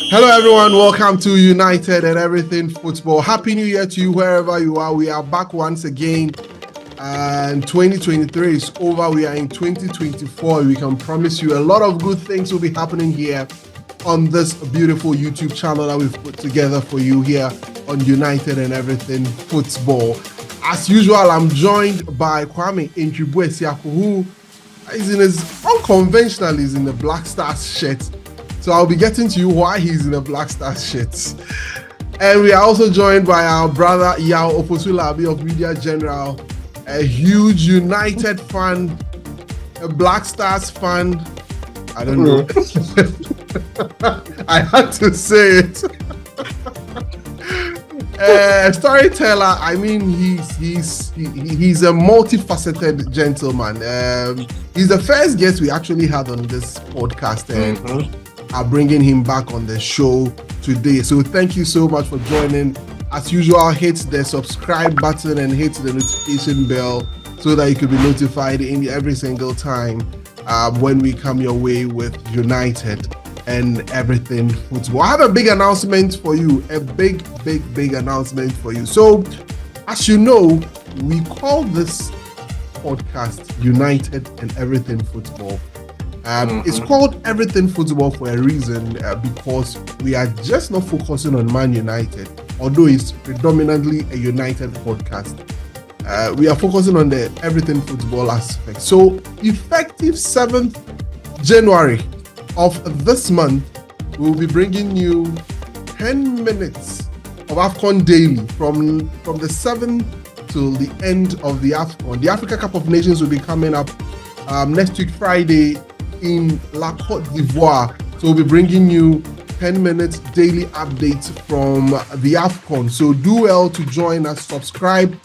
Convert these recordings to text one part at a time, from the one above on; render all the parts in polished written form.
Hello, everyone. Welcome to United and Everything Football. Happy New Year to you, wherever you are. We are back once again. And 2023 is over. We are in 2024. We can promise you a lot of good things will be happening here on this beautiful YouTube channel that we've put together for you here on United and Everything Football. As usual, I'm joined by Kwame Intribuesiaku, who is in his unconventional, he's in the Black Stars shirt. So I'll be getting to you why he's in a Black Stars shirt. And we are also joined by our brother Yao Oposulabi of Media General, a huge United fan, a Black Stars fan. I don't know. I had to say it. Storyteller. I mean, he's a multifaceted gentleman. He's the first guest we actually had on this podcast, and are bringing him back on the show today. So thank you so much for joining. As usual, hit the subscribe button and hit the notification bell so that you can be notified every single time when we come your way with United and Everything Football. I have a big announcement for you, a big announcement for you. So, as you know, we call this podcast United and Everything Football. It's called Everything Football for a reason, because we are just not focusing on Man United, although it's predominantly a United podcast. We are focusing on the Everything Football aspect. So effective 7th January of this month, we'll be bringing you 10 minutes of AFCON daily from the 7th till the end of the AFCON. The Africa Cup of Nations will be coming up next week Friday in La Côte d'Ivoire. So we'll be bringing you 10 minutes daily updates from the AFCON. So do well to join us, subscribe,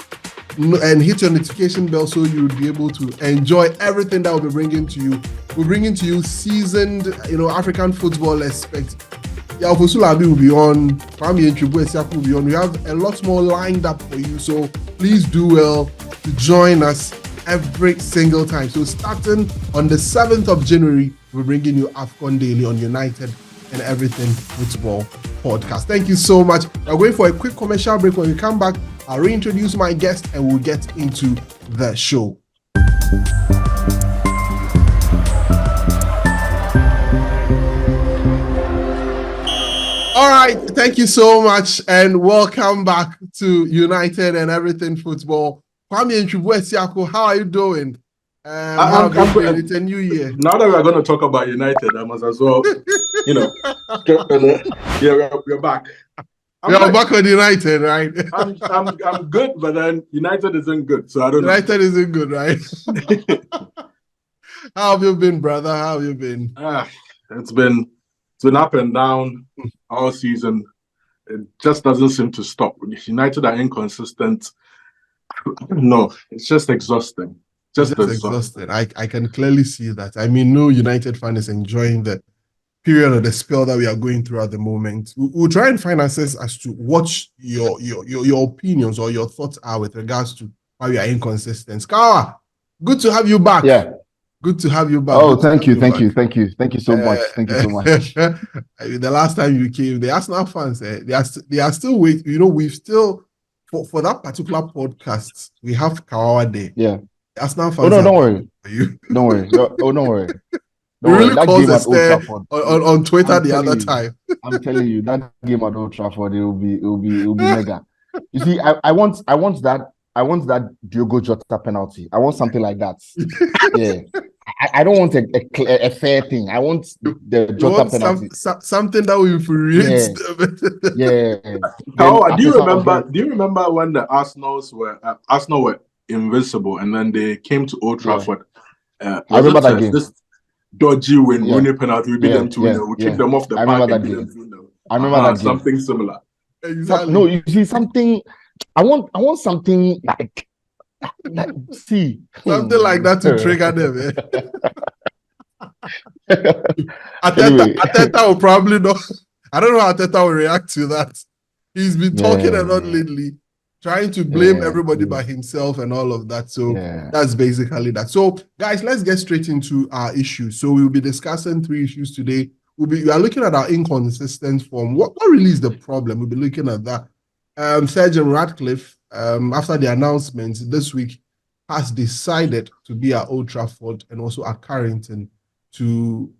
and hit your notification bell so you'll be able to enjoy everything that we'll be bringing to you. We're bringing to you seasoned, African football aspect. Yao Oposulabi will be on, Kwame Intribuesiaku will be on. We have a lot more lined up for you, so please do well to join us every single time. So starting on the 7th of January, we're bringing you AFCON Daily on United and Everything Football podcast. Thank you so much. We're going for a quick commercial break. When we come back, I'll reintroduce my guest and we'll get into the show. All right, thank you so much and welcome back to United and Everything Football. Kwame Intribuesiaku, how are you doing? I'm good. It's a new year. Now that we're going to talk about United, I must as well, we're back. You're back on United, right? I'm good, but then United isn't good, so I don't know. United isn't good, right? How have you been, brother? How have you been? It's been up and down all season. It just doesn't seem to stop. United are inconsistent. No, it's just exhausting. Just exhausting. I can clearly see that. I mean, no United fan is enjoying the period of the spell that we are going through at the moment. We'll try and find answers as to what your opinions or your thoughts are with regards to why we are inconsistent. Skawa, good to have you back. Yeah. Good to have you back. Oh, thank you so much. Thank you so much. The last time you came, the Arsenal fans, they are still waiting. We've still for that particular podcast, we have Kawawa Day. Yeah. The Arsenal fans. Oh no, don't worry. Don't worry. Don't worry. We really caused a stir on Twitter the other time. I'm telling you, that game at Old Trafford, it will be mega. You see, I want that Diogo Jota penalty. I want something like that. Yeah. I don't want a fair thing. I want the Jota penalty. Something that will infuriate them. Yeah. Do you remember when the Arsenal were invincible and then they came to Old Trafford? I remember that game. This dodgy winning penalty. We beat them 2-0. We kicked them off the park. I remember that game. Something similar. Exactly. No, you see something. I want something like see something like that to trigger them. Ateta will probably not. I don't know how Ateta will react to that. He's been talking a lot lately, trying to blame everybody by himself and all of that. So that's basically that. So guys, let's get straight into our issues. So we'll be discussing 3 issues today. we are looking at our inconsistent form. What really is the problem? We'll be looking at that. Sergeant Radcliffe, after the announcement this week, has decided to be at Old Trafford and also at Carrington to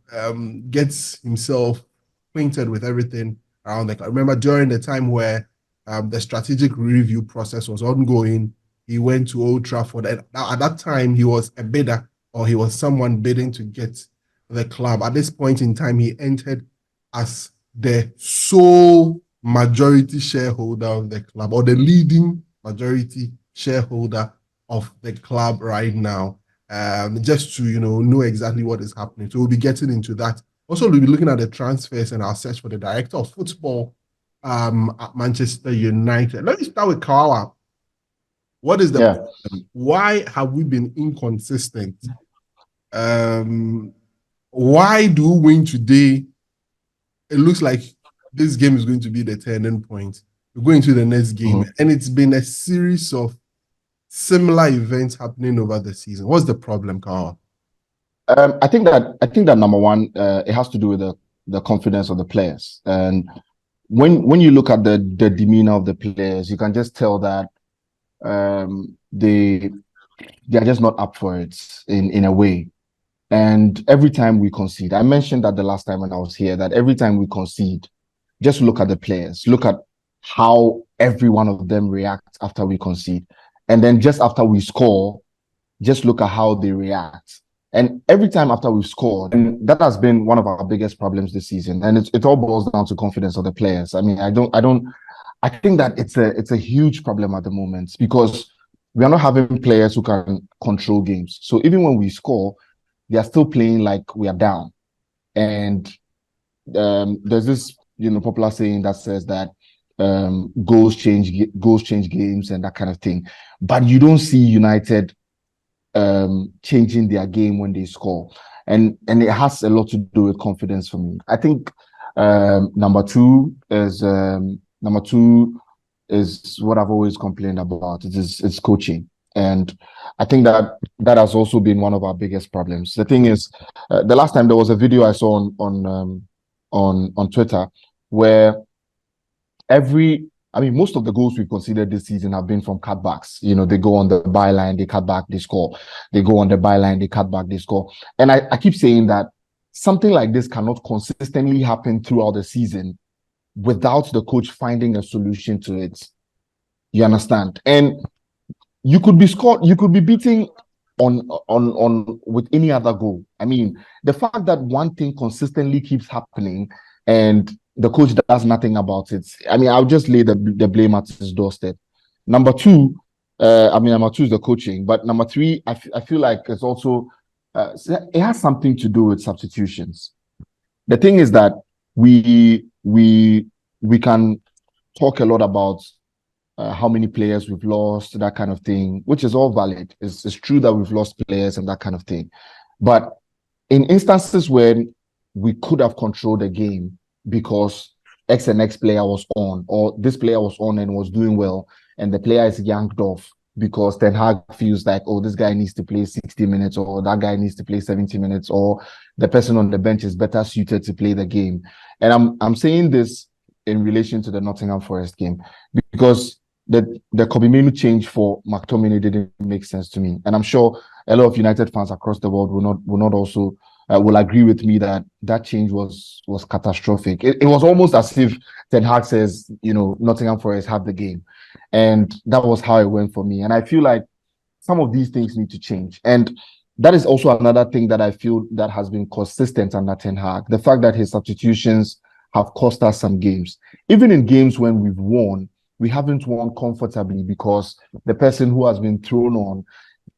get himself acquainted with everything around the club. Remember, during the time where the strategic review process was ongoing, he went to Old Trafford, and at that time he was a bidder, or he was someone bidding to get the club. At this point in time, he entered as the sole majority shareholder of the club, or the leading majority shareholder of the club right now. Just to know exactly what is happening. So we'll be getting into that. Also, we'll be looking at the transfers and our search for the director of football at Manchester United. Let me start with Kawawa. What is the problem? Why have we been inconsistent? Why do we win today? It looks like this game is going to be the turning point. We're going to the next game, and it's been a series of similar events happening over the season. What's the problem, Kawawa? I think that number one, it has to do with the confidence of the players. And when you look at the demeanor of the players, you can just tell that they are just not up for it in a way. And every time we concede, I mentioned that the last time when I was here, that every time we concede, just look at the players, look at how every one of them reacts after we concede. And then just after we score, just look at how they react. And every time after we've scored, and that has been one of our biggest problems this season. And it all boils down to confidence of the players. I mean, I think that it's a huge problem at the moment, because we are not having players who can control games. So even when we score, they are still playing like we are down. And there's this popular saying that says that goals change games and that kind of thing. But you don't see United changing their game when they score, and it has a lot to do with confidence for me. I think number two is what I've always complained about. It's coaching, and I think that has also been one of our biggest problems. The thing is, the last time there was a video I saw on Twitter where most of the goals we've conceded this season have been from cutbacks. They go on the byline, they cut back, they score. They go on the byline, they cut back, they score. And I keep saying that something like this cannot consistently happen throughout the season without the coach finding a solution to it. You understand? And you could be beating on with any other goal. I mean, the fact that one thing consistently keeps happening and the coach does nothing about it, I mean, I'll just lay the blame at his doorstep. Number two is the coaching, but number three, I feel like it's also it has something to do with substitutions. The thing is that we can talk a lot about how many players we've lost, that kind of thing, which is all valid. It's true that we've lost players and that kind of thing, but in instances when we could have controlled the game because X and X player was on, or this player was on and was doing well, and the player is yanked off because Ten Hag feels like, oh, this guy needs to play 60 minutes, or that guy needs to play 70 minutes, or the person on the bench is better suited to play the game. And I'm saying this in relation to the Nottingham Forest game, because the Kobe Menu change for McTominay didn't make sense to me. And I'm sure a lot of United fans across the world will not also will agree with me that change was catastrophic. It was almost as if Ten Hag says, Nottingham Forest have the game. And that was how it went for me. And I feel like some of these things need to change. And that is also another thing that I feel that has been consistent under Ten Hag. The fact that his substitutions have cost us some games. Even in games when we've won, we haven't won comfortably because the person who has been thrown on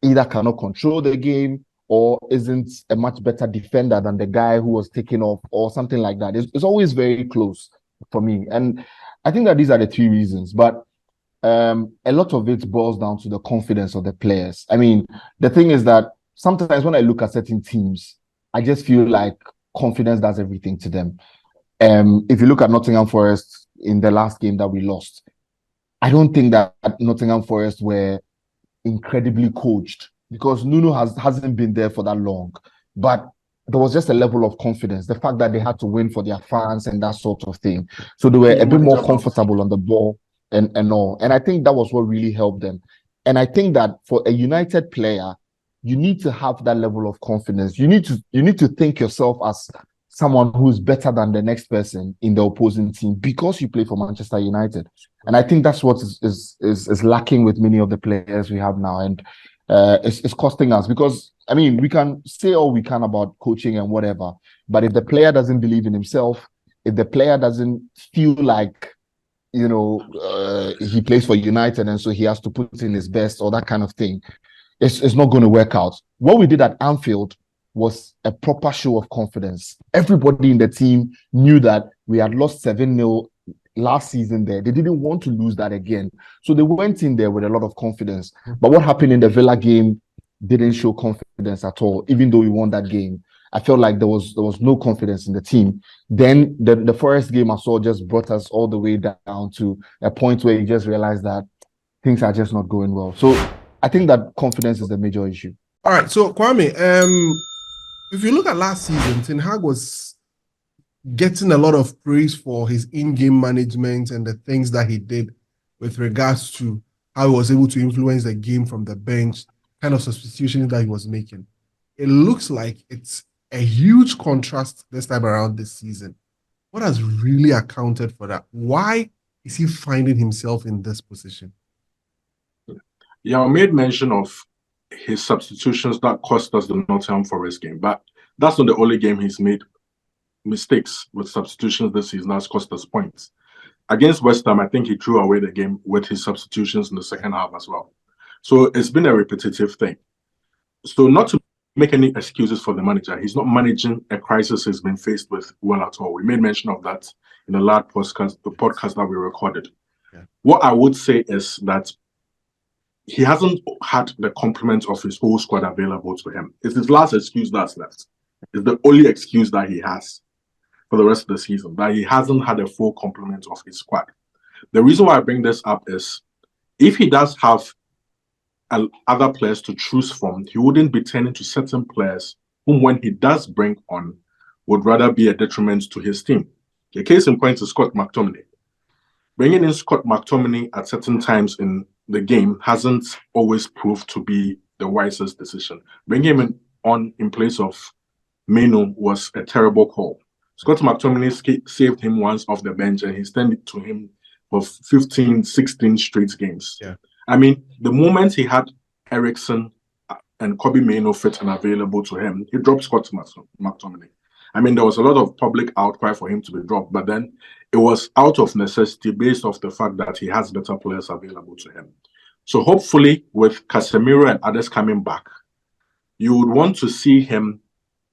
either cannot control the game or isn't a much better defender than the guy who was taken off or something like that. It's always very close for me. And I think that these are the three reasons. But a lot of it boils down to the confidence of the players. I mean, the thing is that sometimes when I look at certain teams, I just feel like confidence does everything to them. If you look at Nottingham Forest in the last game that we lost, I don't think that Nottingham Forest were incredibly coached because Nuno hasn't been there for that long. But there was just a level of confidence. The fact that they had to win for their fans and that sort of thing. So they were a bit more comfortable on the ball and all. And I think that was what really helped them. And I think that for a United player, you need to have that level of confidence. You need to think yourself as someone who's better than the next person in the opposing team because you play for Manchester United. And I think that's what is lacking with many of the players we have now. And it's costing us because, I mean, we can say all we can about coaching and whatever, but if the player doesn't believe in himself, if the player doesn't feel like, he plays for United and so he has to put in his best or that kind of thing, it's not going to work out. What we did at Anfield was a proper show of confidence. Everybody in the team knew that we had lost 7-0 last season there. They didn't want to lose that again. So they went in there with a lot of confidence. But what happened in the Villa game didn't show confidence at all, even though we won that game. I felt like there was no confidence in the team. Then the Forest game I saw just brought us all the way down to a point where you just realize that things are just not going well. So I think that confidence is the major issue. All right. So Kwame, if you look at last season, Ten Hag was getting a lot of praise for his in-game management and the things that he did with regards to how he was able to influence the game from the bench, kind of substitutions that he was making. It looks like it's a huge contrast this time around this season. What has really accounted for that? Why is he finding himself in this position? Yeah, I made mention of his substitutions that cost us the Nottingham Forest game, but that's not the only game he's made mistakes with substitutions this season that's cost us points. Against West Ham, I think he threw away the game with his substitutions in the second half as well. So it's been a repetitive thing. So not to make any excuses for the manager, he's not managing a crisis he's been faced with well at all. We made mention of that in the last podcast, the podcast that we recorded. Yeah. What I would say is that he hasn't had the complement of his whole squad available to him. It's his last excuse that's left. It's the only excuse that he has for the rest of the season, that he hasn't had a full complement of his squad. The reason why I bring this up is if he does have other players to choose from, he wouldn't be turning to certain players whom, when he does bring on, would rather be a detriment to his team. A case in point is Scott McTominay. Bringing in Scott McTominay at certain times in the game hasn't always proved to be the wisest decision. Bringing him on in place of Meno was a terrible call. Scott McTominay saved him once off the bench and he tended to him for 15, 16 straight games. Yeah. I mean, the moment he had Eriksen and Kobe Meno fit and available to him, he dropped Scott McTominay. I mean, there was a lot of public outcry for him to be dropped, but then it was out of necessity based off the fact that he has better players available to him. So hopefully with Casemiro and others coming back, you would want to see him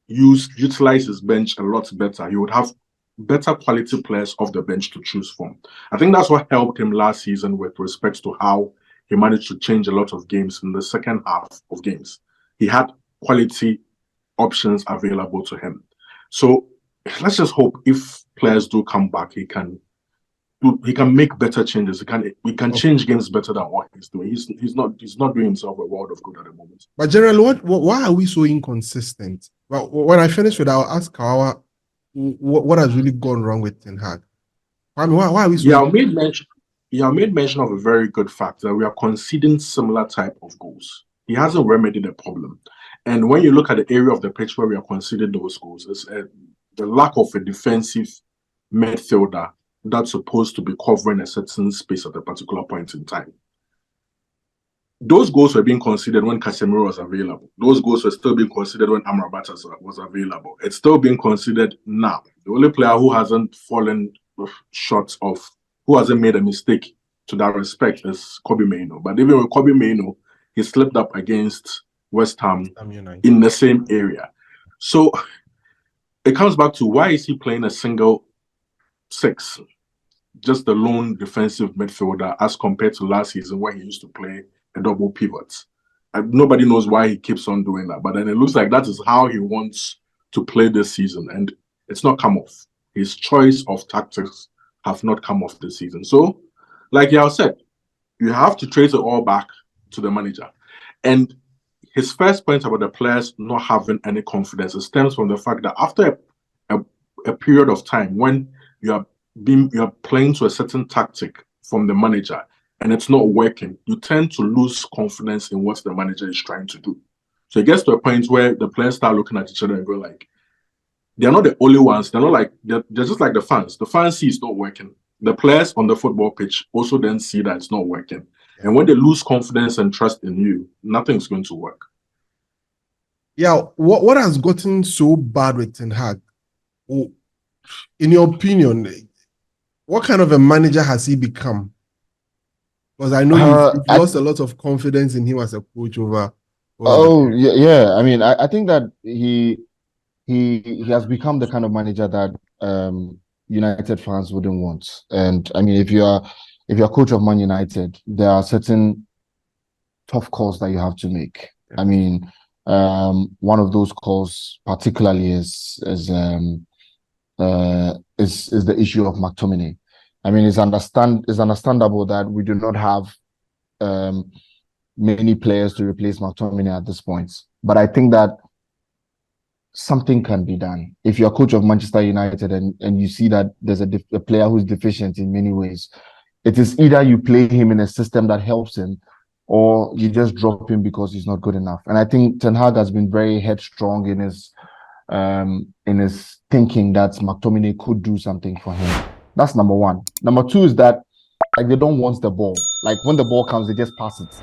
utilize his bench a lot better. He would have better quality players off the bench to choose from. I think that's what helped him last season with respect to how he managed to change a lot of games in the second half of games. He had quality options available to him. So let's just hope if players do come back, he can make better changes. He can change games better than what he's doing. He's not doing himself a world of good at the moment. But generally, why are we so inconsistent? Well, when I finish with, I'll ask Kawa what has really gone wrong with Ten Hag. I mean, why are we so? Yeah, I made mention of a very good fact that we are conceding similar type of goals. He hasn't remedied the problem. And when you look at the area of the pitch where we are conceding those goals, it's the lack of a defensive midfielder that's supposed to be covering a certain space at a particular point in time. Those goals were being considered when Casemiro was available. Those goals were still being considered when Amrabat was available. It's still being considered now. The only player who hasn't fallen short of, who hasn't made a mistake to that respect is Kobe Meno. But even with Kobe Meno, he slipped up against West Ham in the same area. So it comes back to, why is he playing a single 6? Just the lone defensive midfielder as compared to last season where he used to play a double pivot. Nobody knows why he keeps on doing that, but then it looks like that is how he wants to play this season, and it's not come off. His choice of tactics have not come off this season. So, like y'all said, you have to trace it all back to the manager. And his first point about the players not having any confidence, it stems from the fact that after a period of time when you are playing to a certain tactic from the manager and it's not working, you tend to lose confidence in what the manager is trying to do. So it gets to a point where the players start looking at each other and go like, they're not the only ones. They're not like they're just like the fans. The fans see it's not working. The players on the football pitch also then see that it's not working. And when they lose confidence and trust in you, nothing's going to work. Yeah, what has gotten so bad with Ten Hag? In your opinion, what kind of a manager has he become? Because I know you've lost a lot of confidence in him as a coach over yeah. I mean, I think that he has become the kind of manager that United fans wouldn't want. And I mean, if you're coach of Man United, there are certain tough calls that you have to make. I mean, one of those calls particularly is the issue of McTominay. I mean, it's understandable that we do not have many players to replace McTominay at this point. But I think that something can be done. If you're a coach of Manchester United and you see that there's a player who's deficient in many ways, it is either you play him in a system that helps him or you just drop him because he's not good enough. And I think Ten Hag has been very headstrong in his thinking that McTominay could do something for him. That's number one. Number two is that like they don't want the ball. Like when the ball comes, they just pass it.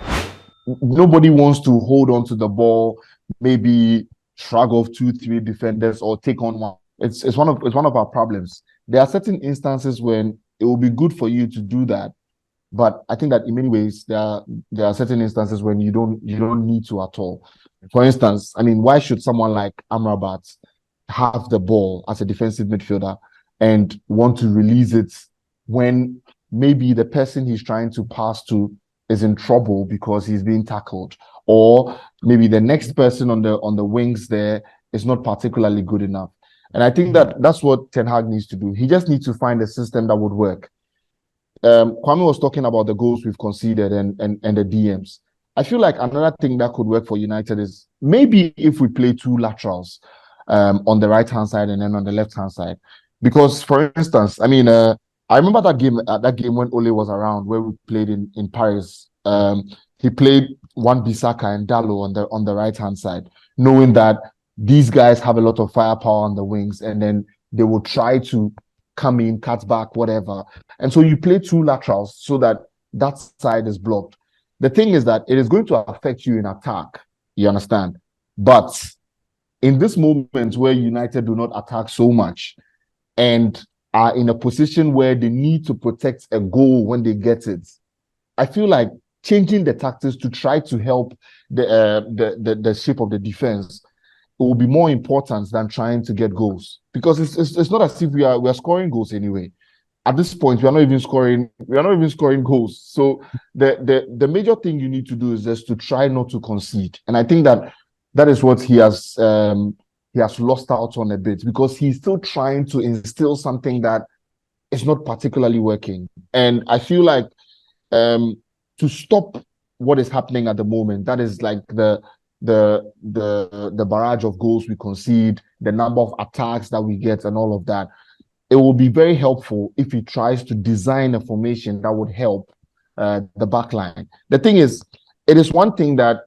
Nobody wants to hold on to the ball, maybe shrug off 2-3 defenders or take on one. It's one of our problems. There are certain instances when it will be good for you to do that, but I think that in many ways there are certain instances when you don't need to at all. For instance, I mean, why should someone like Amrabat have the ball as a defensive midfielder and want to release it when maybe the person he's trying to pass to is in trouble because he's being tackled, or maybe the next person on the wings there is not particularly good enough. And I think that that's what Ten Hag needs to do. He just needs to find a system that would work. Kwame was talking about the goals we've conceded and the DMs. I feel like another thing that could work for United is maybe if we play two laterals on the right-hand side and then on the left-hand side. Because, for instance, I mean, I remember that game when Ole was around, where we played in Paris. He played Wan-Bissaka and Dalot on the right-hand side, knowing that these guys have a lot of firepower on the wings, and then they will try to come in, cut back, whatever. And so you play two laterals so that side is blocked. The thing is that it is going to affect you in attack, you understand? But in this moment where United do not attack so much and are in a position where they need to protect a goal when they get it, I feel like changing the tactics to try to help the shape of the defense will be more important than trying to get goals, because it's not as if we are scoring goals anyway. At this point, we are not even scoring goals. So the major thing you need to do is just to try not to concede. And I think that is what he has lost out on a bit, because he's still trying to instill something that is not particularly working. And I feel like to stop what is happening at the moment, that is like the barrage of goals we concede, the number of attacks that we get and all of that, it will be very helpful if he tries to design a formation that would help the back line. The thing is, it is one thing that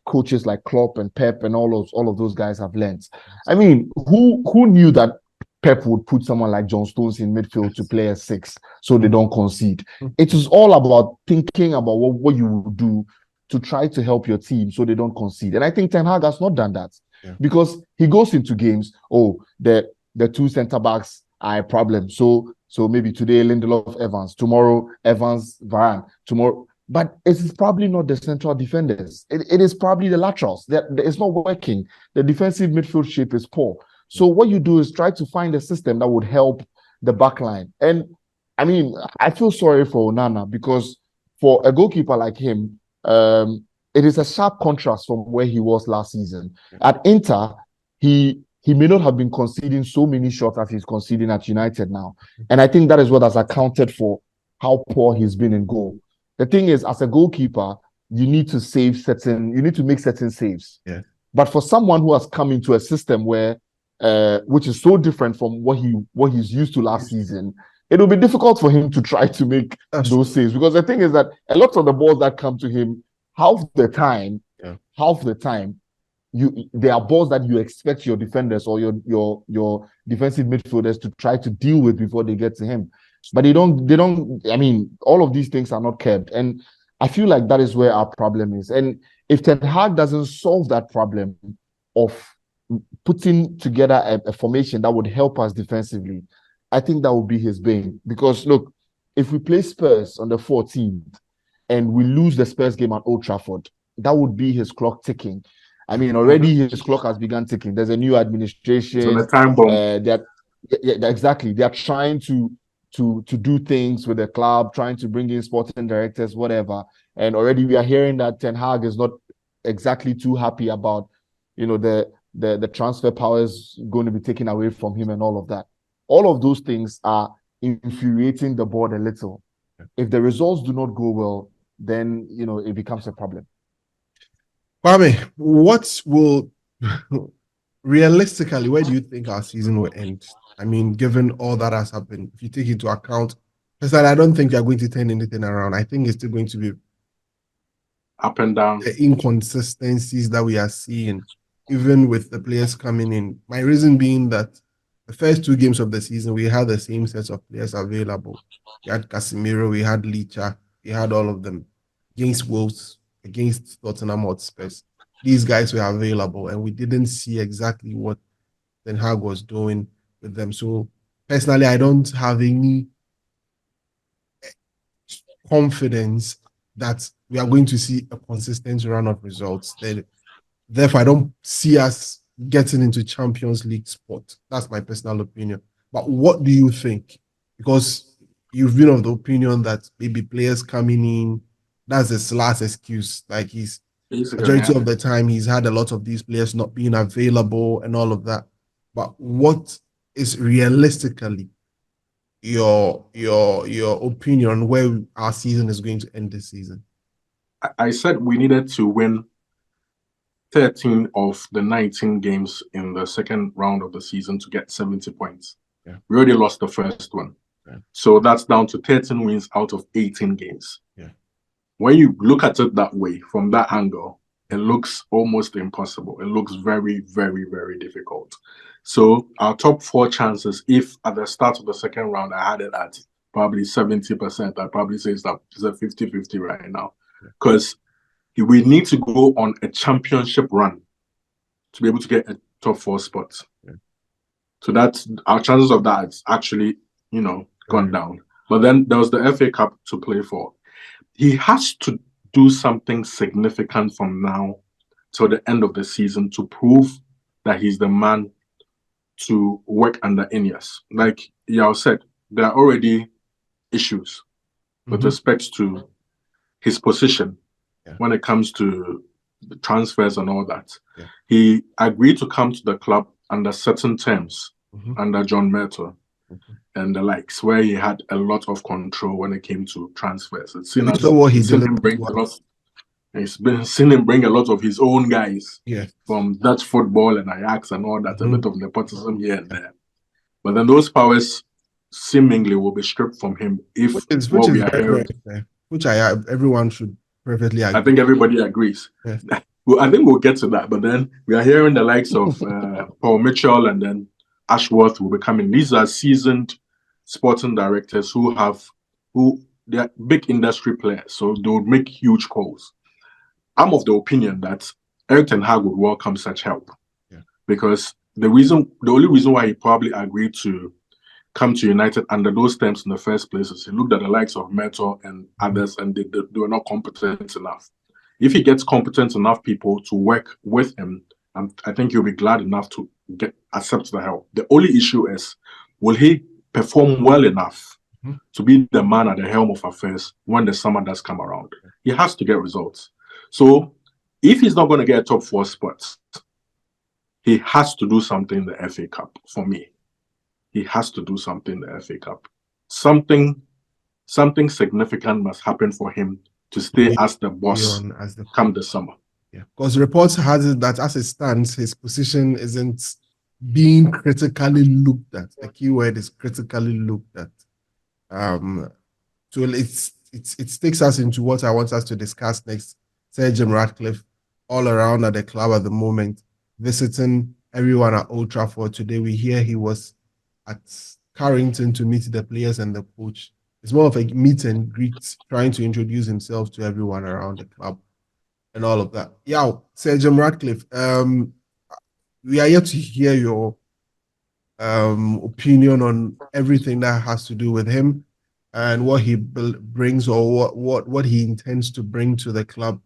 coaches like Klopp and Pep and all of those guys have learned. I mean, who knew that Pep would put someone like John Stones in midfield to play a 6 so they don't concede? It is all about thinking about what you would do to try to help your team so they don't concede. And I think Ten Hag has not done that, because he goes into games, the two centre-backs are a problem. So maybe today Lindelof, Evans, tomorrow Evans, Varane, tomorrow. But it's probably not the central defenders. It is probably the laterals. It's not working. The defensive midfield shape is poor. So what you do is try to find a system that would help the back line. And I mean, I feel sorry for Onana, because for a goalkeeper like him, it is a sharp contrast from where he was last season. At Inter, he may not have been conceding so many shots as he's conceding at United now. And I think that is what has accounted for how poor he's been in goal. The thing is, as a goalkeeper, you need to make certain saves. Yeah. But for someone who has come into a system where, which is so different from what he's used to last season, it will be difficult for him to try to make those saves, because the thing is that a lot of the balls that come to him, half the time, there are balls that you expect your defenders or your defensive midfielders to try to deal with before they get to him. But they don't. I mean, all of these things are not kept, and I feel like that is where our problem is. And if Ten Hag doesn't solve that problem of putting together a formation that would help us defensively, I think that would be his bane. Because look, if we play Spurs on the 14th and we lose the Spurs game at Old Trafford, that would be his clock ticking. I mean, already his clock has begun ticking. There's a new administration. So the time bomb. Exactly. They are trying to do things with the club, trying to bring in sporting directors, whatever. And already we are hearing that Ten Hag is not exactly too happy about, the transfer powers going to be taken away from him and all of that. All of those things are infuriating the board a little. If the results do not go well, then it becomes a problem. Kwame, what will realistically, where do you think our season will end? I mean, given all that has happened, if you take into account, I don't think you're going to turn anything around. I think it's still going to be up and down. The inconsistencies that we are seeing, even with the players coming in. My reason being that the first 2 games of the season, we had the same sets of players available. We had Casemiro, we had Licha, we had all of them. Against Wolves, against Tottenham Hotspurs, these guys were available, and we didn't see exactly what Ten Hag was doing with them. So personally, I don't have any confidence that we are going to see a consistent run of results. Therefore, I don't see us getting into Champions League spot. That's my personal opinion. But what do you think? Because you've been of the opinion that maybe players coming in, that's his last excuse. Like majority of the time, he's had a lot of these players not being available and all of that. But what is realistically your opinion on where our season is going to end this season? I said we needed to win 13 of the 19 games in the second round of the season to get 70 points. Yeah. We already lost the first one. Yeah. So that's down to 13 wins out of 18 games. Yeah. When you look at it that way, from that angle, it looks almost impossible. It looks very, very, very difficult. So our top 4 chances, if at the start of the second round I had it at probably 70%, I'd probably say it's a 50-50 right now. Because we need to go on a championship run to be able to get a top 4 spot. Yeah. So that's our chances of that is actually, gone down. But then there was the FA Cup to play for. He has to do something significant from now till the end of the season to prove that he's the man to work under Ineos. Like Yao said, there are already issues with respect to his position when it comes to the transfers and all that. Yeah. He agreed to come to the club under certain terms under John Murtough and the likes, where he had a lot of control when it came to transfers. It's seen as what he did. He's been seen him bring a lot of his own guys from Dutch football and Ajax and all that, a bit of nepotism here and there. But then those powers seemingly will be stripped from him if what we are hearing. Which everyone should perfectly agree. I think everybody agrees. Yes. Well, I think we'll get to that. But then we are hearing the likes of Paul Mitchell and then Ashworth will be coming. These are seasoned sporting directors who they are big industry players, so they would make huge calls. I'm of the opinion that Erik ten Hag would welcome such help, because the only reason why he probably agreed to come to United under those terms in the first place is he looked at the likes of Murtough and others, and they were not competent enough. If he gets competent enough people to work with him, I think he'll be glad enough to accept the help. The only issue is, will he perform well enough to be the man at the helm of affairs when the summer does come around? He has to get results. So if he's not going to get a top 4 spot, he has to do something in the FA Cup for me. He has to do something in the FA Cup. Something significant must happen for him to stay as the boss as the come the summer. Yeah, because reports has it that as it stands, his position isn't being critically looked at. The keyword is critically looked at. So it takes us into what I want us to discuss next. Sir Jim Ratcliffe, all around at the club at the moment, visiting everyone at Old Trafford. Today we hear he was at Carrington to meet the players and the coach. It's more of a meet and greet, trying to introduce himself to everyone around the club and all of that. Yeah, Sir Jim Ratcliffe, we are yet to hear your opinion on everything that has to do with him and what he brings or what he intends to bring to the club.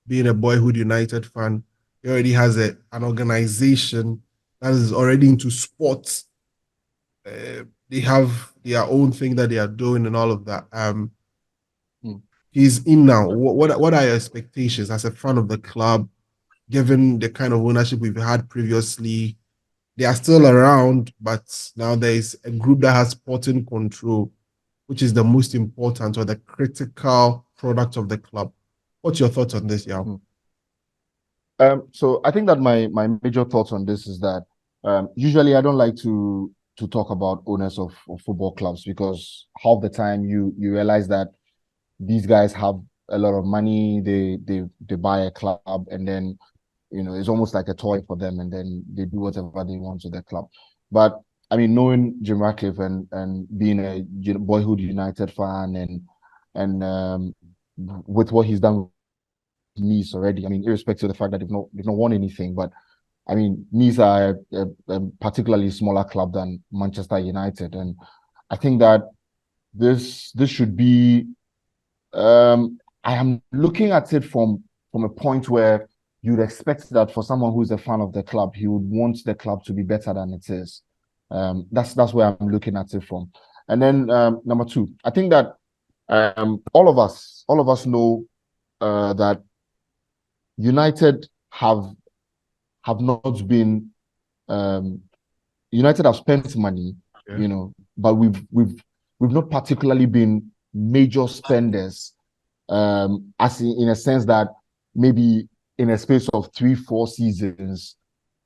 Being a Boyhood United fan, he already has an organization that is already into sports. They have their own thing that they are doing and all of that. He's in now. What are your expectations as a fan of the club, given the kind of ownership we've had previously? They are still around, but now there is a group that has sporting control, which is the most important or the critical product of the club. What's your thoughts on this, Yao? So I think that my major thoughts on this is that usually I don't like to talk about owners of football clubs, because half the time you realize that these guys have a lot of money, they buy a club, and then it's almost like a toy for them, and then they do whatever they want to their club. But I mean, knowing Jim Ratcliffe and being a Boyhood United fan and with what he's done with Nice already, I mean, irrespective of the fact that they've not won anything, but I mean, Nice are a particularly smaller club than Manchester United, and I think that this should be. I am looking at it from a point where you'd expect that for someone who's a fan of the club, he would want the club to be better than it is. That's where I'm looking at it from. And then number two, I think that all of us know that United have not been United have spent money, but we've not particularly been major spenders, as in a sense that maybe in a space of 3-4 seasons,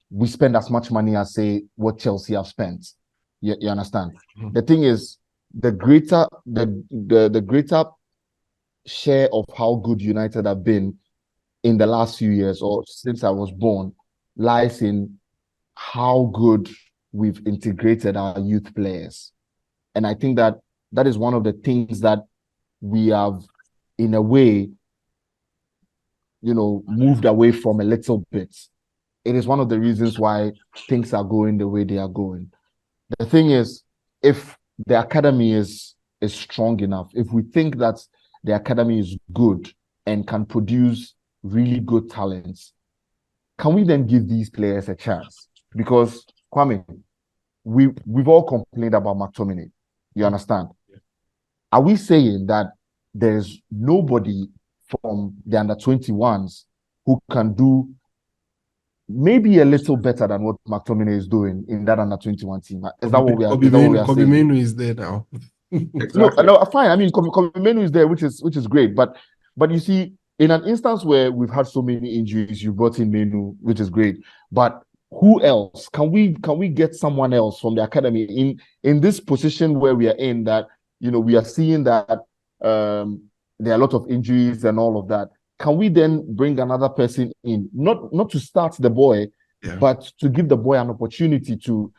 we spend as much money as, say, what Chelsea have spent. You understand? Mm-hmm. The thing is, the greater share of how good United have been in the last few years, or since I was born, lies in how good we've integrated our youth players. And I think that is one of the things that we have, in a way, moved away from a little bit. It is one of the reasons why things are going the way they are going. The thing is, if the academy is strong enough, if we think that the academy is good and can produce really good talents, can we then give these players a chance? Because, Kwame, we've all complained about McTominay. You understand? Yeah. Are we saying that there's nobody from the under-21s who can do maybe a little better than what McTominay is doing in that under-21 team? Is that what we are saying? Kobe Menu is there now. Exactly. No, fine. I mean, Kobe Menu is there, which is great. But you see, in an instance where we've had so many injuries, you brought in Menu, which is great. But who else? Can we get someone else from the academy in this position where we are in, that we are seeing that there are a lot of injuries and all of that? Can we then bring another person in, not to start the boy, but to give the boy an opportunity to,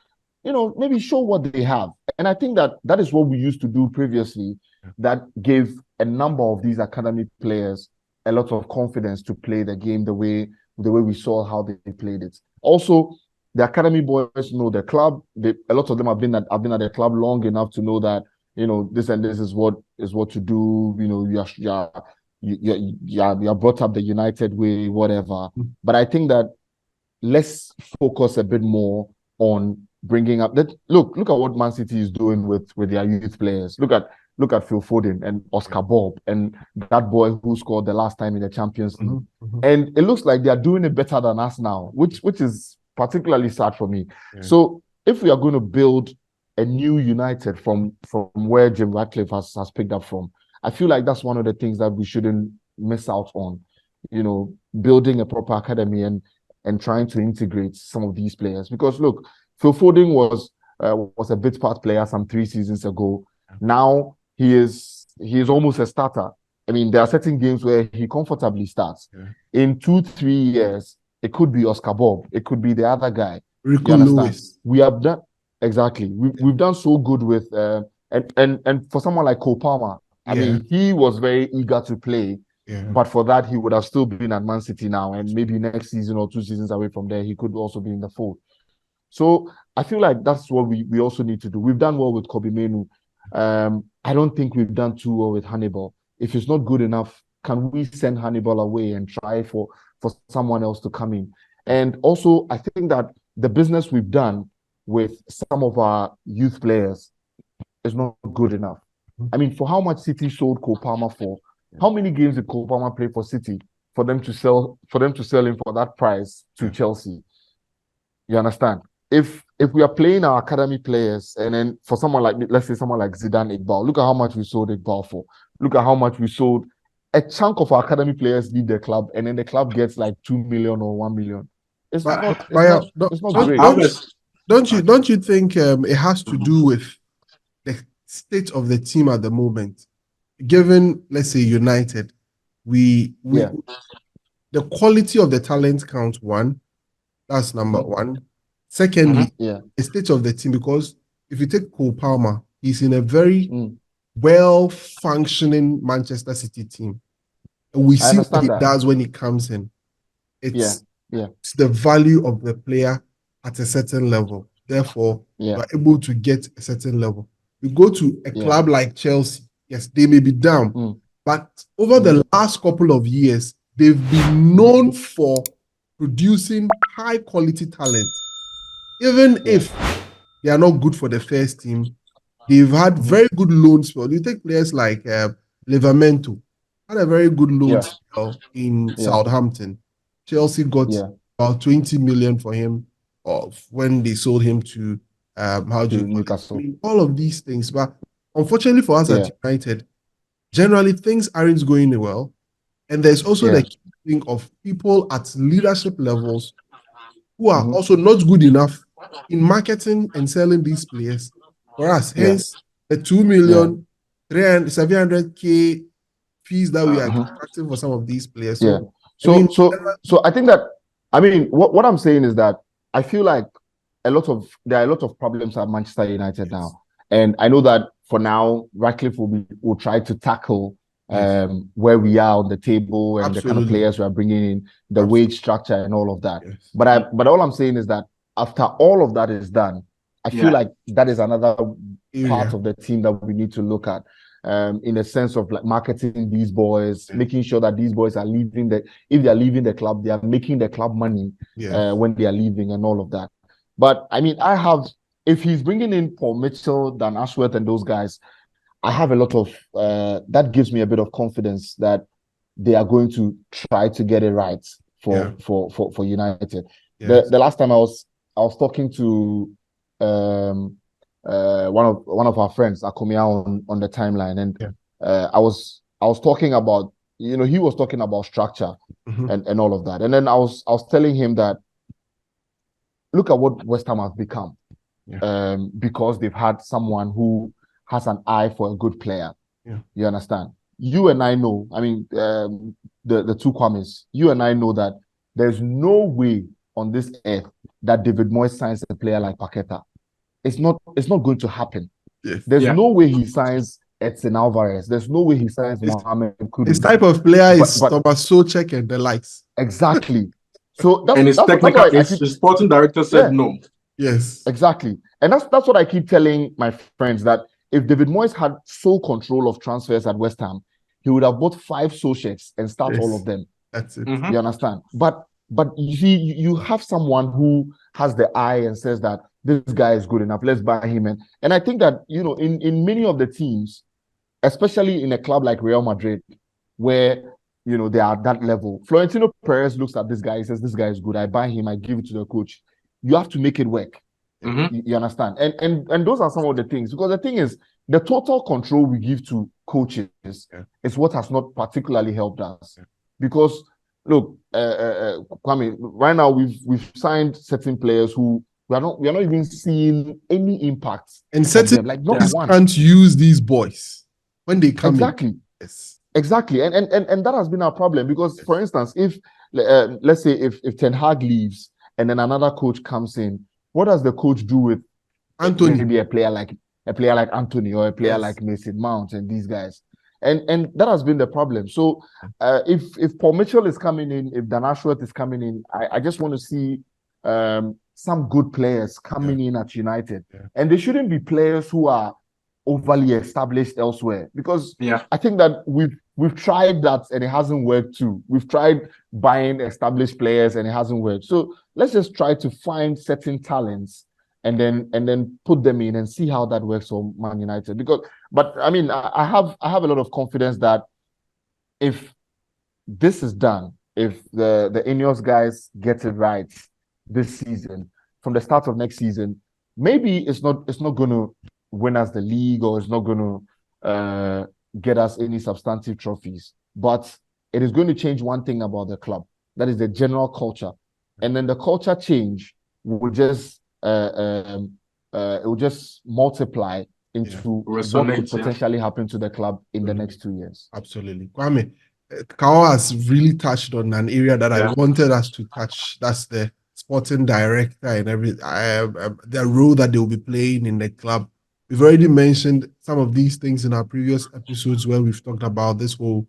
maybe show what they have? And I think that is what we used to do previously, that gave a number of these academy players a lot of confidence to play the game the way we saw how they played it. Also, the academy boys know the club. A lot of them have been at the club long enough to know that this and this is what to do. You're brought up the United way, whatever. But I think that let's focus a bit more on bringing up that. Look at what Man City is doing with their youth players. Look at Phil Foden and Oscar Bob and that boy who scored the last time in the Champions League. Mm-hmm. And it looks like they are doing it better than us now, which is particularly sad for me. Yeah. So if we are going to build a new United from where Jim Ratcliffe has picked up from, I feel like that's one of the things that we shouldn't miss out on, building a proper academy and trying to integrate some of these players. Because look, Phil Foden was a bit part player some 3 seasons ago. Now he is almost a starter. I mean, there are certain games where he comfortably starts. Yeah. In 2-3 years, it could be Oscar Bob, it could be the other guy. Rico Lewis. We have done exactly. We've done so good with and for someone like Cole Palmer, I mean, he was very eager to play. Yeah. But for that, he would have still been at Man City now, and maybe next season or 2 seasons away from there, he could also be in the fold. So I feel like that's what we also need to do. We've done well with Kobe Menu. I don't think we've done too well with Hannibal. If it's not good enough, can we send Hannibal away and try for someone else to come in? And also, I think that the business we've done with some of our youth players is not good enough. I mean, for how much City sold Cole Palmer for, how many games did Cole Palmer play for City for them to sell him for that price to Chelsea? You understand? If we are playing our academy players, and then for someone like, let's say someone like Zidane Iqbal, look at how much we sold Iqbal for. Look at how much we sold. A chunk of our academy players leave the club, and then the club gets like 2 million or 1 million. It's not great. Don't you think it has to do with the state of the team at the moment? Given, let's say, United, the quality of the talent counts one. That's number one. Secondly, the state of the team, because if you take Cole Palmer, he's in a very well-functioning Manchester City team. And we see what he does when he comes in. It's the value of the player at a certain level. Therefore, you are able to get a certain level. You go to a club like Chelsea, yes, they may be down, but over the last couple of years, they've been known for producing high-quality talent. Even if they are not good for the first team, they've had very good loan spell. You take players like Livramento, had a very good loan spell in Southampton. Chelsea got about 20 million for him when they sold him to Newcastle. I mean, all of these things, but unfortunately for us at United, generally things aren't going well, and there's also the thing of people at leadership levels who are also not good enough in marketing and selling these players for us. Hence, the 2 million, 700K fees that we are extracting for some of these players. So I think that, I mean, what I'm saying is that I feel like there are a lot of problems at Manchester United now. And I know that for now, Ratcliffe will try to tackle where we are on the table and the kind of players we are bringing in, the wage structure and all of that. Yes. But all I'm saying is that after all of that is done, I feel like that is another part of the team that we need to look at. In a sense of like marketing these boys, making sure that these boys are leaving if they are leaving the club, they are making the club money when they are leaving and all of that. But I mean, if he's bringing in Paul Mitchell, Dan Ashworth and those guys, I have a lot of, that gives me a bit of confidence that they are going to try to get it right for United. Yes. The last time I was talking to one of our friends, Akomia, on the timeline, and I was talking about, he was talking about structure and all of that, and then I was telling him that look at what West Ham have become, because they've had someone who has an eye for a good player. You understand? You and I know, I mean, the two Kwames, you and I know that there's no way on this earth that David Moyes signs a player like Paqueta. It's not going to happen. Yes. There's no way he signs Edson Alvarez. There's no way he signs Mohamed Kudus. This type of player is Thomas Soucek and the likes. Exactly. So his sporting director said no. Yes. Exactly. And that's what I keep telling my friends, that if David Moyes had sole control of transfers at West Ham, he would have bought 5 Souceks and start all of them. That's it. You understand? But you see, you have someone who has the eye and says that this guy is good enough, let's buy him. And I think that, in many of the teams, especially in a club like Real Madrid, where, they are at that level, Florentino Perez looks at this guy, he says, this guy is good, I buy him, I give it to the coach. You have to make it work. You understand? And those are some of the things, because the thing is, the total control we give to coaches is what has not particularly helped us. Because look, Kwame, right now we've signed certain players who we are not even seeing any impact. And certain like not one. Can't use these boys when they come exactly. in. Yes. Exactly, and that has been our problem because, for instance, if let's say if Ten Hag leaves and then another coach comes in, what does the coach do with Anthony? Maybe a player like Anthony or a player like Mason Mount and these guys, and that has been the problem. So if Paul Mitchell is coming in, if Dan Ashworth is coming in, I just want to see some good players coming in at United, and they shouldn't be players who are overly established elsewhere, because I think that we've tried that and it hasn't worked too. We've tried buying established players and it hasn't worked. So let's just try to find certain talents and then put them in and see how that works for Man United. But I mean, I have a lot of confidence that if this is done, if the Ineos guys get it right this season, from the start of next season, maybe it's not going to win us the league, or it's not going to get us any substantive trophies, but it is going to change one thing about the club. That is the general culture, and then the culture change will just it will just multiply into what could potentially happen to the club in the next 2 years. Absolutely, Kwame. Kao has really touched on an area that I wanted us to touch. That's the sporting director and the role that they will be playing in the club. We've already mentioned some of these things in our previous episodes where we've talked about this whole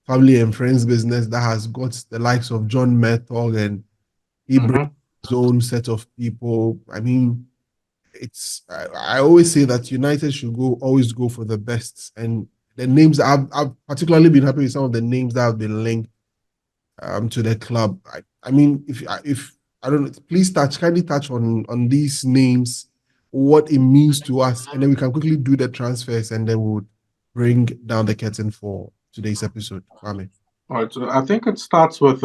family and friends business that has got the likes of John Murtough, and he brings his own set of people. I mean, I always say that United should always go for the best. And the names, I've particularly been happy with some of the names that have been linked to the club. I mean, if I don't know, please kindly touch on these names, what it means to us, and then we can quickly do the transfers, and then we'll bring down the curtain for today's episode. Kwame. All right, so I think it starts with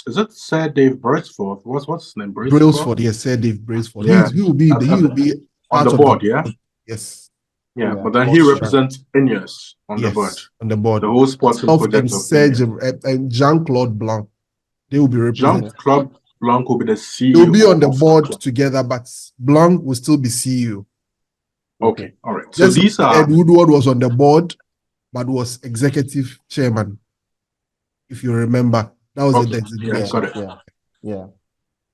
is it Sir Dave Brailsford? What's his name? Brailsford, yes, Sir Dave Brailsford. Yeah. He will be on the board, Yes. Yeah, but then he represents Ineos on the board. On the board. The whole sporting project of Serge and Jean-Claude Blanc. They will be representing. Jean-Claude Blanc will be the CEO. They'll be on the board together, but Blanc will still be CEO. Okay, all right. So these are... Ed Woodward was on the board, but was executive chairman. If you remember, that was the designation. Got it.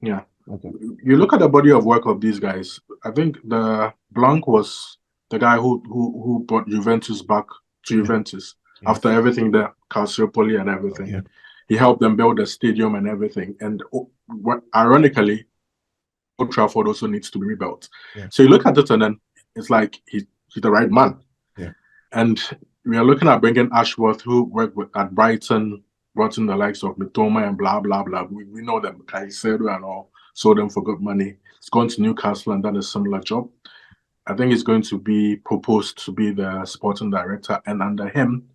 Yeah. Okay. You look at the body of work of these guys. I think the Blanc was the guy who brought Juventus back to Juventus after everything, the Calciopoli and everything. He helped them build a stadium and everything. And ironically, Old Trafford also needs to be rebuilt. So you look at it and then it's like he's the right man. And we are looking at bringing Ashworth, who worked at Brighton, brought in the likes of Mitoma and blah, blah, blah. We know them, Caicedo and all, sold them for good money. He's gone to Newcastle and done a similar job. I think he's going to be proposed to be the sporting director, and under him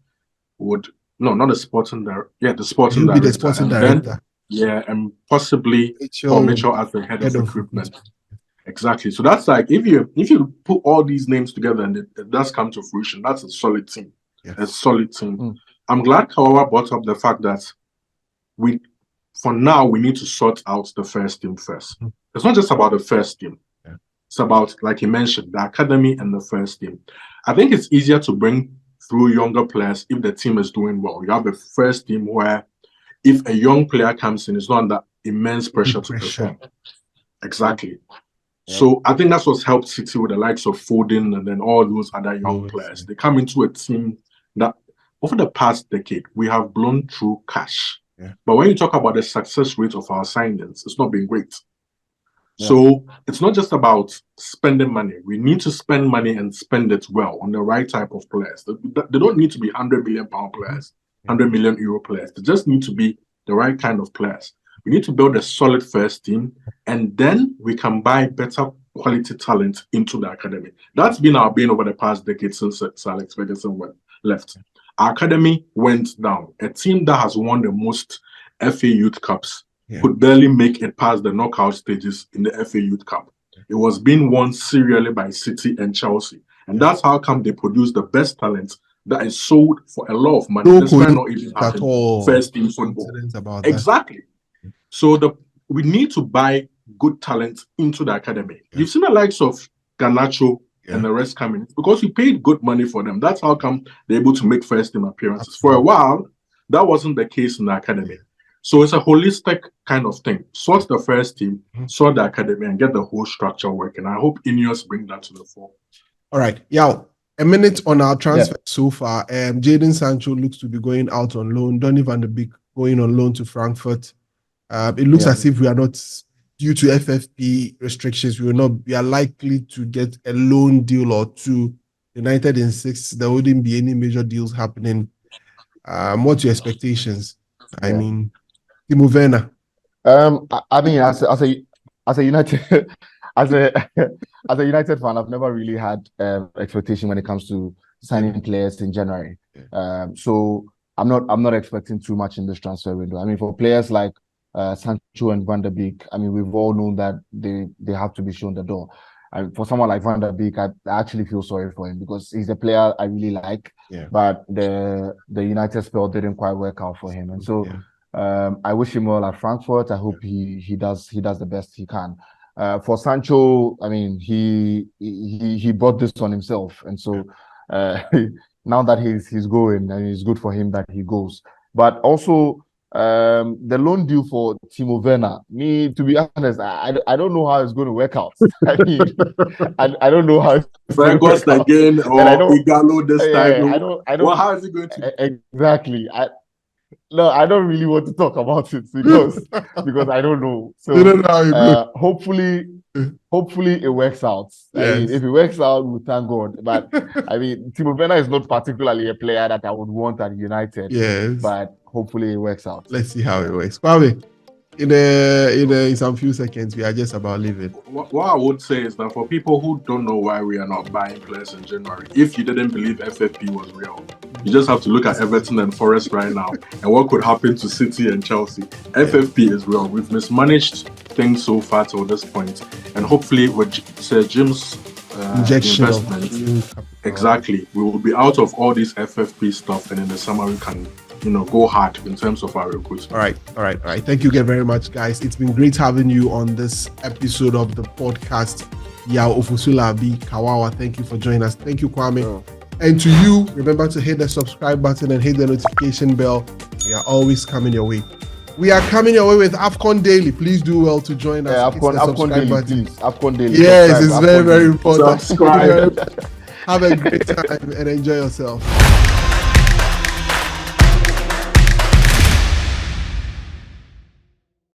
not the sporting director. Yeah, the sporting director. Be the sporting director. Then, and possibly Paul Mitchell as the head of recruitment. Exactly. So that's like if you put all these names together and it does come to fruition, that's a solid team. A solid team. I'm glad Kawawa brought up the fact that for now we need to sort out the first team first. It's not just about the first team. It's about, like he mentioned, the academy and the first team. I think it's easier to bring through younger players if the team is doing well. You have a first team where if a young player comes in, it's not under immense pressure to perform. Exactly. So I think that's what's helped City with the likes of Foden and then all those other young players. They come into a team that over the past decade, we have blown through cash. But when you talk about the success rate of our signings, it's not been great. So it's not just about spending money. We need to spend money and spend it well on the right type of players. They don't need to be £100 million players, €100 million players. They just need to be the right kind of players. We need to build a solid first team, and then we can buy better quality talent into the academy. That's been our bane over the past decade since Sir Alex Ferguson left. Our academy went down. A team that has won the most FA Youth Cups could barely make it past the knockout stages in the FA Youth Cup. It was being won serially by City and Chelsea. And that's how come they produce the best talent that is sold for a lot of money. No Despite not coincidence even at having all. first team football. Coincidence about that. Exactly. So we need to buy good talent into the academy. Yeah. You've seen the likes of Garnacho and the rest coming because we paid good money for them. That's how come they're able to make first team appearances. For a while, that wasn't the case in the academy. So it's a holistic kind of thing. Sort the first team, sort the academy, and get the whole structure working. I hope Ineos bring that to the fore. All right. Yeah. A minute on our transfer so far. Jadon Sancho looks to be going out on loan. Donny van de Beek going on loan to Frankfurt. It looks as if we are not, due to FFP restrictions, we are likely to get a loan deal or two. United in 6, there wouldn't be any major deals happening. What's your expectations? I mean, Timo Werner. I mean, as a United as a United fan, I've never really had expectation when it comes to signing players in January. So I'm not expecting too much in this transfer window. I mean, for players like Sancho and Van der Beek, I mean, we've all known that they have to be shown the door. And for someone like Van der Beek, I actually feel sorry for him because he's a player I really like. Yeah. But the United spell didn't quite work out for him, and so I wish him well at Frankfurt. I hope he does the best he can. For Sancho, I mean, he brought this on himself, and so now that he's going, and it's good for him that he goes. But also, the loan deal for Timo Werner, to be honest, I don't know how it's going to work out. I mean, I don't know how it's going to work out. Again, or Igalo this time. I don't. Well, how is it going to? Exactly. I don't really want to talk about it because I don't know. So you don't know how you go. Hopefully it works out. Yes. I mean, if it works out, we thank God. But I mean, Timo Werner is not particularly a player that I would want at United. Yes. But hopefully it works out. Let's see how it works. Kwame, in some few seconds, we are just about leaving. What I would say is that for people who don't know why we are not buying players in January, if you didn't believe FFP was real, you just have to look at Everton and Forest right now and what could happen to City and Chelsea. FFP is real. We've mismanaged things so far till this point, and hopefully with Sir Jim's injection investment, exactly, we will be out of all this FFP stuff, and in the summer we can go hard in terms of our recruitment. All right. Thank you again very much, guys. It's been great having you on this episode of the podcast. Yao Ofusula B. Kawawa, thank you for joining us. Thank you, Kwame. And to you, remember to hit the subscribe button and hit the notification bell. We are always coming your way. We are coming your way with AFCON Daily. Please do well to join us. AFCON Daily, please. AFCON Daily. Yes, it's very, very important. Subscribe. Have a great time and enjoy yourself.